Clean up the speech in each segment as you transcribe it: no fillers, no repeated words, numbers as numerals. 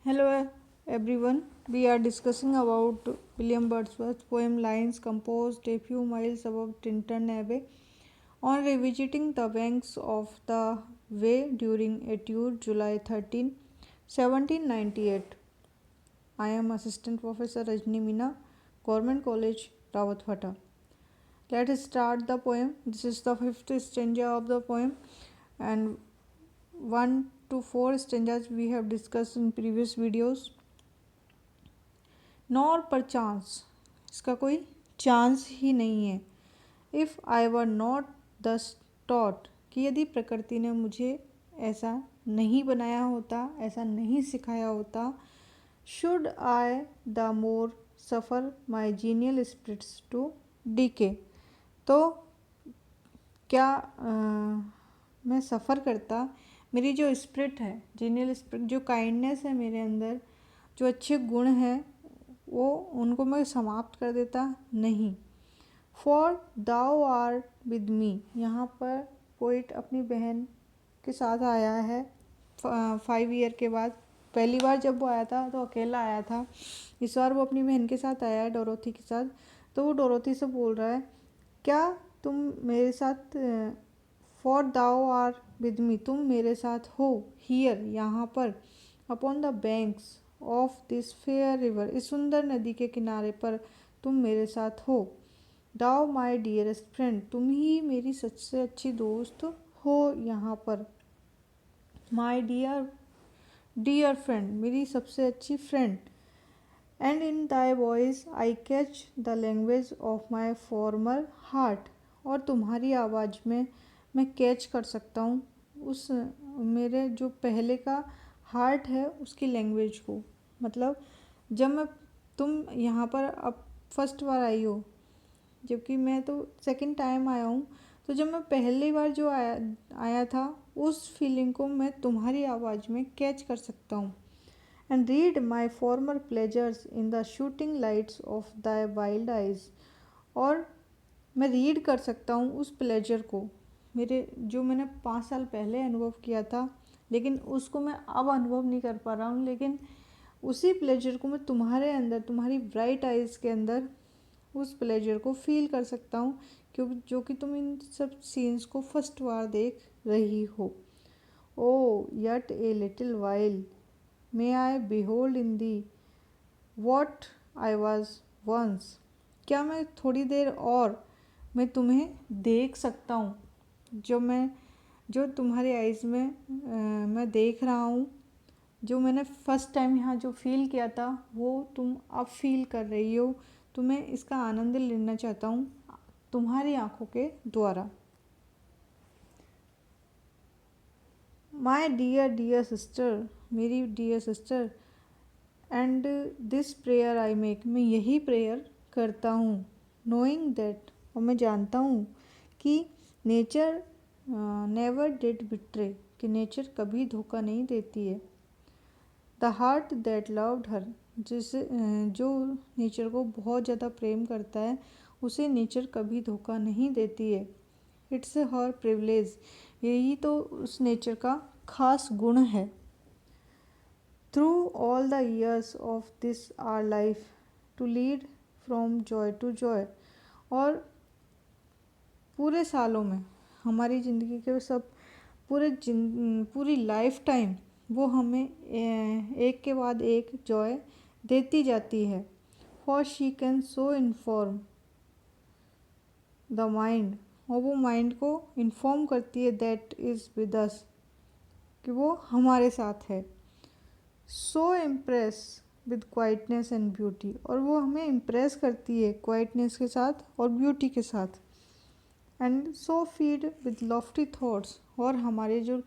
Hello everyone. We are discussing about William Wordsworth's poem Lines composed a few miles above Tintern Abbey on revisiting the banks of the Wey during a tour July 13, 1798. I am Assistant Professor Rajni Meena, Government College, Rawatwata. Let us start the poem. This is the fifth stanza of the poem, and 1 to 4 stanzas we have discussed in previous videos. Nor पर chance, इसका कोई chance ही नहीं है. If I were not दस taught, कि यदि प्रकृति ने मुझे ऐसा नहीं बनाया होता, ऐसा नहीं सिखाया होता. Should I the more suffer my genial spirits to decay, तो क्या मैं सफ़र करता, मेरी जो स्पिरिट है, जीनियल स्पिरिट, जो काइंडनेस है मेरे अंदर, जो अच्छे गुण हैं, वो उनको मैं समाप्त कर देता नहीं. For thou are with me, यहाँ पर पोइट अपनी बहन के साथ आया है 5 ईयर के बाद. पहली बार जब वो आया था तो अकेला आया था, इस बार वो अपनी बहन के साथ आया है, डोरोथी के साथ. तो वो डोरोथी से बोल रहा है, क्या तुम मेरे साथ, for thou are with me, तुम मेरे साथ हो, हियर, यहाँ पर, upon the banks of this fair river, इस सुंदर नदी के किनारे पर तुम मेरे साथ हो. दाउ माई डियरेस्ट फ्रेंड, तुम ही मेरी सबसे अच्छी दोस्त हो यहाँ पर. माई डियर फ्रेंड, मेरी सबसे अच्छी friend. And in thy voice I catch the language of my farmer heart, और तुम्हारी आवाज़ में मैं कैच कर सकता हूँ उस मेरे जो पहले का हार्ट है उसकी लैंग्वेज को. मतलब जब तुम यहाँ पर अब फर्स्ट बार आई हो, जबकि मैं तो सेकंड टाइम आया हूँ, तो जब मैं पहली बार जो आया था उस फीलिंग को मैं तुम्हारी आवाज़ में कैच कर सकता हूँ. And read my farmer pleasures in the shooting lights off the wild eyes, और मैं रीड कर सकता हूँ उस प्लेजर को, मेरे जो मैंने 5 साल पहले अनुभव किया था, लेकिन उसको मैं अब अनुभव नहीं कर पा रहा हूँ. लेकिन उसी प्लेजर को मैं तुम्हारे अंदर, तुम्हारी ब्राइट आइज़ के अंदर उस प्लेजर को फील कर सकता हूँ, क्योंकि जो कि तुम इन सब सीन्स को फर्स्ट बार देख रही हो. O yet a little while may I behold in thee what I was once, क्या मैं थोड़ी देर और मैं तुम्हें देख सकता हूँ, जो तुम्हारी आइज़ में मैं देख रहा हूँ, जो मैंने फ़र्स्ट टाइम यहाँ जो फ़ील किया था वो तुम अब फील कर रही हो. तो मैं इसका आनंद लेना चाहता हूँ तुम्हारी आँखों के द्वारा. माई डियर सिस्टर, मेरी dear sister. And this prayer I make, मैं यही प्रेयर करता हूँ. नोइंग दैट, और मैं जानता हूँ कि नेचर नेवर डिड बिट्रे, कि नेचर कभी धोखा नहीं देती है. The heart that loved her, जो नेचर को बहुत ज़्यादा प्रेम करता है उसे नेचर कभी धोखा नहीं देती है. इट्स हर प्रिविलेज, यही तो उस नेचर का खास गुण है. Through all the years of this our life to lead from joy to joy, और पूरे सालों में, हमारी ज़िंदगी के सब पूरी लाइफ टाइम वो हमें एक के बाद एक जॉय देती जाती है. For she can so inform the mind, और वो माइंड को इन्फॉर्म करती है दैट इज़ विद अस, कि वो हमारे साथ है. So impress with quietness and beauty, और वो हमें इम्प्रेस करती है क्वाइटनेस के साथ और ब्यूटी के साथ. And so feed with Lofty thoughts, और हमारे जो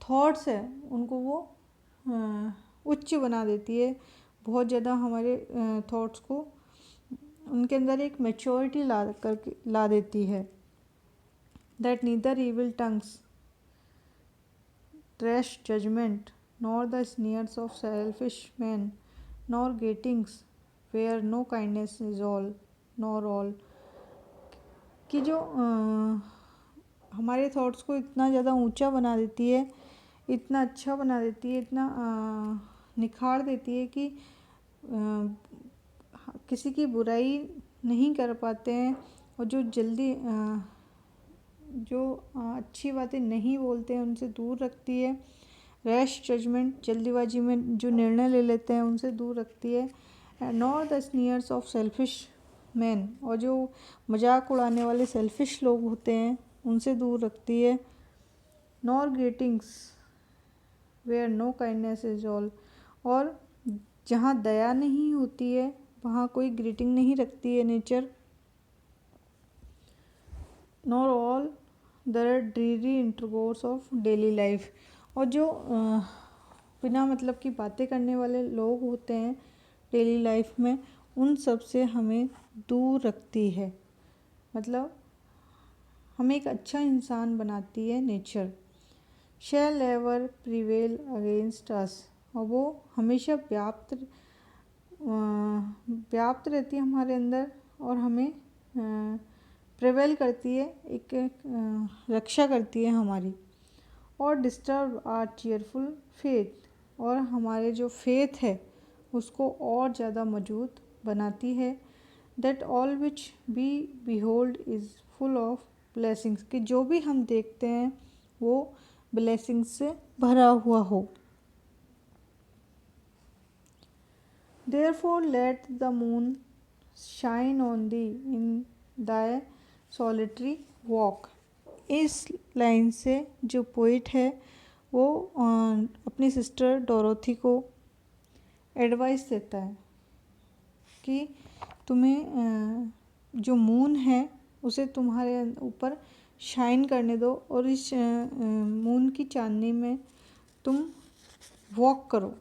थॉट्स हैं उनको वो उच्च बना देती है, बहुत ज़्यादा हमारे थॉट्स को, उनके अंदर एक मैच्योरिटी ला देती है. That neither evil tongues trash judgment, nor the sneers of selfish man, nor greetings where no kindness is all nor all, कि जो हमारे थॉट्स को इतना ज़्यादा ऊंचा बना देती है, इतना अच्छा बना देती है, इतना निखार देती है कि किसी की बुराई नहीं कर पाते हैं, और जो जल्दी अच्छी बातें नहीं बोलते हैं उनसे दूर रखती है। रैश जजमेंट, जल्दीबाजी में जो निर्णय ले लेते हैं उनसे दूर रखती है। Nor the sneers of selfish man, और जो मजाक उड़ाने वाले सेल्फिश लोग होते हैं उनसे दूर रखती है। Nor greetings where no kindness is all, और जहाँ दया नहीं होती है वहाँ कोई ग्रीटिंग नहीं रखती है nature. Nor all the dreary intercourse of daily life, और जो बिना मतलब की बातें करने वाले लोग होते हैं डेली लाइफ में, उन सब से हमें दूर रखती है। मतलब हमें एक अच्छा इंसान बनाती है नेचर। शैल एवर प्रिवेल अगेंस्ट अस, और वो हमेशा व्याप्त रहती है हमारे अंदर, और हमें प्रिवेल करती है, एक रक्षा करती है हमारी। और डिस्टर्ब आर चीयरफुल फेथ, और हमारे जो फेथ है उसको और ज़्यादा मजबूत बनाती है। That all which we behold is full of blessings, कि जो भी हम देखते हैं वो ब्लेसिंग्स से भरा हुआ हो। Therefore let the moon shine on thee in thy solitary walk। इस लाइन से जो पोइट है वो अपनी सिस्टर डोरोथी को एडवाइस देता है कि तुम्हें जो मून है उसे तुम्हारे ऊपर शाइन करने दो, और इस मून की चांदनी में तुम वॉक करो,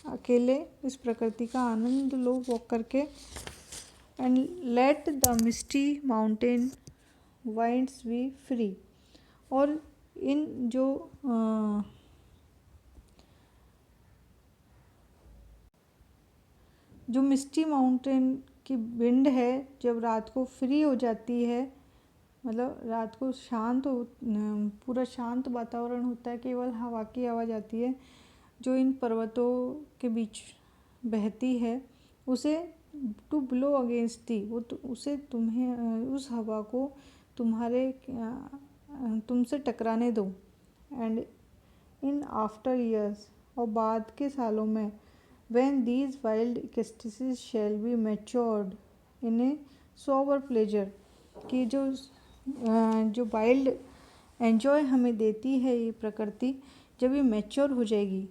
अकेले इस प्रकृति का आनंद लो वॉक करके। And let the misty mountain winds be free, और इन जो मिस्टी माउंटेन की विंड है जब रात को फ्री हो जाती है, मतलब रात को पूरा शांत वातावरण होता है, केवल हवा की आवाज़ आती है जो इन पर्वतों के बीच बहती है, उसे टू ब्लो अगेंस्ट दी, वो उसे तुम्हें उस हवा को तुमसे टकराने दो। एंड इन आफ्टर ईयर्स, और बाद के सालों में, when these wild ecstasies shall be matured in a sober pleasure, कि जो वाइल्ड एन्जॉय हमें देती है ये प्रकृति, जब ये मैच्योर हो जाएगी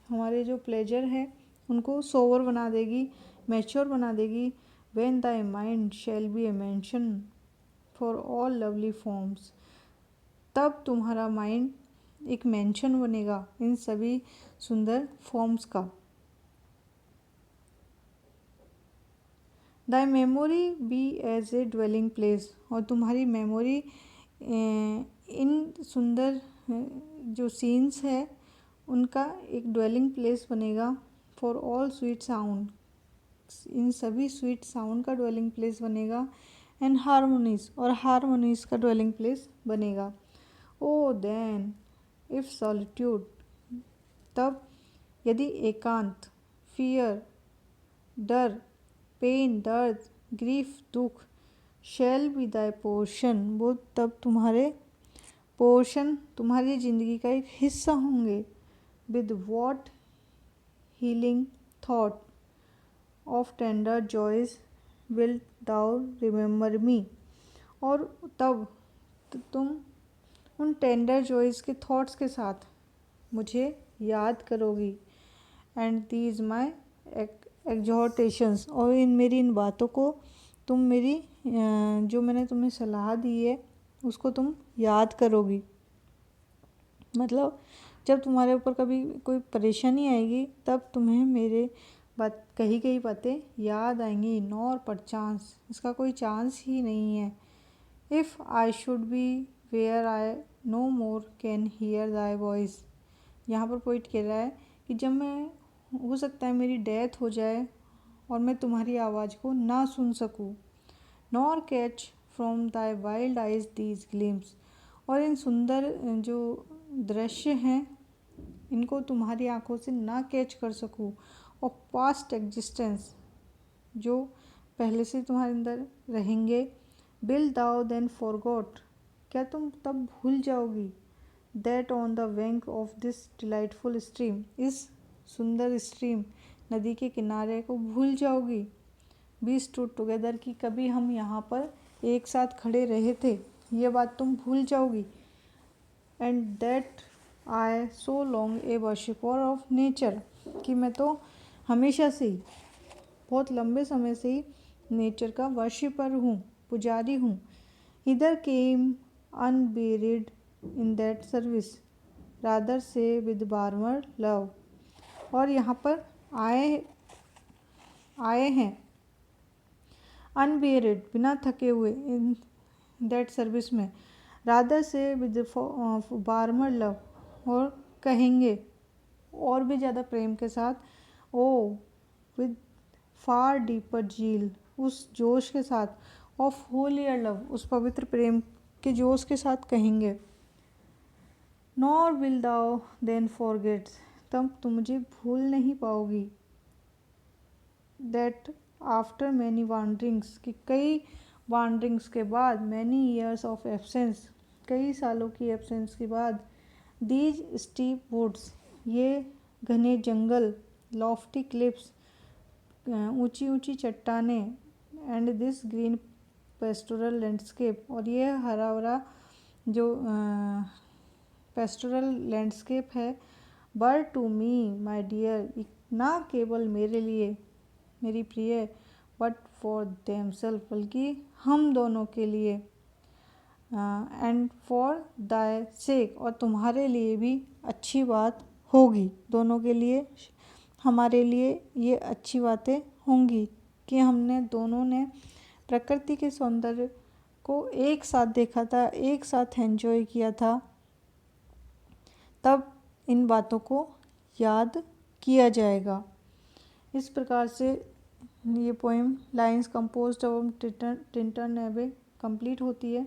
हमारे जो प्लेजर है उनको सोवर बना देगी, मैच्योर बना देगी। when thy mind shall be a mansion for all lovely forms, तब तुम्हारा माइंड एक मेंशन बनेगा इन सभी सुंदर फॉर्म्स का। Thy memory be as a dwelling place, और तुम्हारी मेमोरी इन सुंदर जो सीन्स है उनका एक ड्वेलिंग प्लेस बनेगा। फॉर ऑल स्वीट साउंड, इन सभी स्वीट साउंड का ड्वेलिंग प्लेस बनेगा। एंड हारमोनीज, और हारमोनीज का ड्वेलिंग प्लेस बनेगा। ओ देन इफ सॉलिट्यूड, तब यदि एकांत, फियर, डर, पेन, दर्द, ग्रीफ, दुख, शैल बी दाई पोर्शन, वो तब तुम्हारे पोर्शन, तुम्हारी ज़िंदगी का एक हिस्सा होंगे। With what healing thought of tender joys will thou remember me, और तब तुम उन टेंडर जॉयज के थॉट्स के साथ मुझे याद करोगी। एंड दीज माई एग्जॉर्टेशंस, और इन बातों को तुम मेरी जो मैंने तुम्हें सलाह दी है उसको तुम याद करोगी। मतलब जब तुम्हारे ऊपर कभी कोई परेशानी आएगी तब तुम्हें मेरे कही गई बातें याद आएंगी। नॉर पर चांस, इसका कोई चांस ही नहीं है। If I should be where I no more can hear thy voice, यहाँ पर पोइट कह रहा है कि जब मैं, हो सकता है मेरी डेथ हो जाए और मैं तुम्हारी आवाज़ को ना सुन सकूँ। Nor catch from thy wild eyes these glimpse, और इन सुंदर जो दृश्य हैं इनको तुम्हारी आंखों से ना कैच कर सकूँ, और पास्ट एग्जिस्टेंस जो पहले से तुम्हारे अंदर रहेंगे। विल दाउ देन फॉरगॉट, क्या तुम तब भूल जाओगी। That on the bank of this delightful stream, इस सुंदर स्ट्रीम नदी के किनारे को भूल जाओगी। वी स्टूड टुगेदर, कि कभी हम यहाँ पर एक साथ खड़े रहे थे, ये बात तुम भूल जाओगी। And that I so long A worshipper of nature, कि मैं तो हमेशा से ही, बहुत लंबे समय से ही नेचर का वर्शिपर हूँ, पुजारी हूँ। इधर केम अनबेरिड इन दैट सर्विस, रादर से विद वार्मर लव, और यहाँ पर आए हैं अनबेरिड, बिना थके हुए, इन दैट सर्विस में, रादर से विद वार्मर लव, और कहेंगे और भी ज़्यादा प्रेम के साथ, ओ विद फार डीपर झील, उस जोश के साथ, ऑफ होलियर लव, उस पवित्र प्रेम के जोश के साथ कहेंगे। Nor will thou then forgets, तब तुम मुझे भूल नहीं पाओगी। दैट आफ्टर मैनी वांडरिंग्स, कि कई वांडरिंग्स के बाद, मैनी ईयर्स ऑफ एब्सेंस, कई सालों की एब्सेंस के बाद, दीज स्टीप वुड्स, ये घने जंगल, लॉफ्टी क्लिप्स, ऊंची ऊंची चट्टानें, and this green pastoral landscape, और ये हरा भरा जो पेस्टोरल लैंडस्केप है, वर टू मी माई डियर, ना केवल मेरे लिए मेरी प्रिय, बट फॉर देमसेल्फ, बल्कि हम दोनों के लिए, एंड फॉर दाय सेक, और तुम्हारे लिए भी अच्छी बात होगी, दोनों के लिए, हमारे लिए ये अच्छी बातें होंगी कि हमने दोनों ने प्रकृति के सौंदर्य को एक साथ देखा था, एक साथ एंजॉय किया था, तब इन बातों को याद किया जाएगा। इस प्रकार से ये poem lines composed of Tintern एबे कंप्लीट होती है।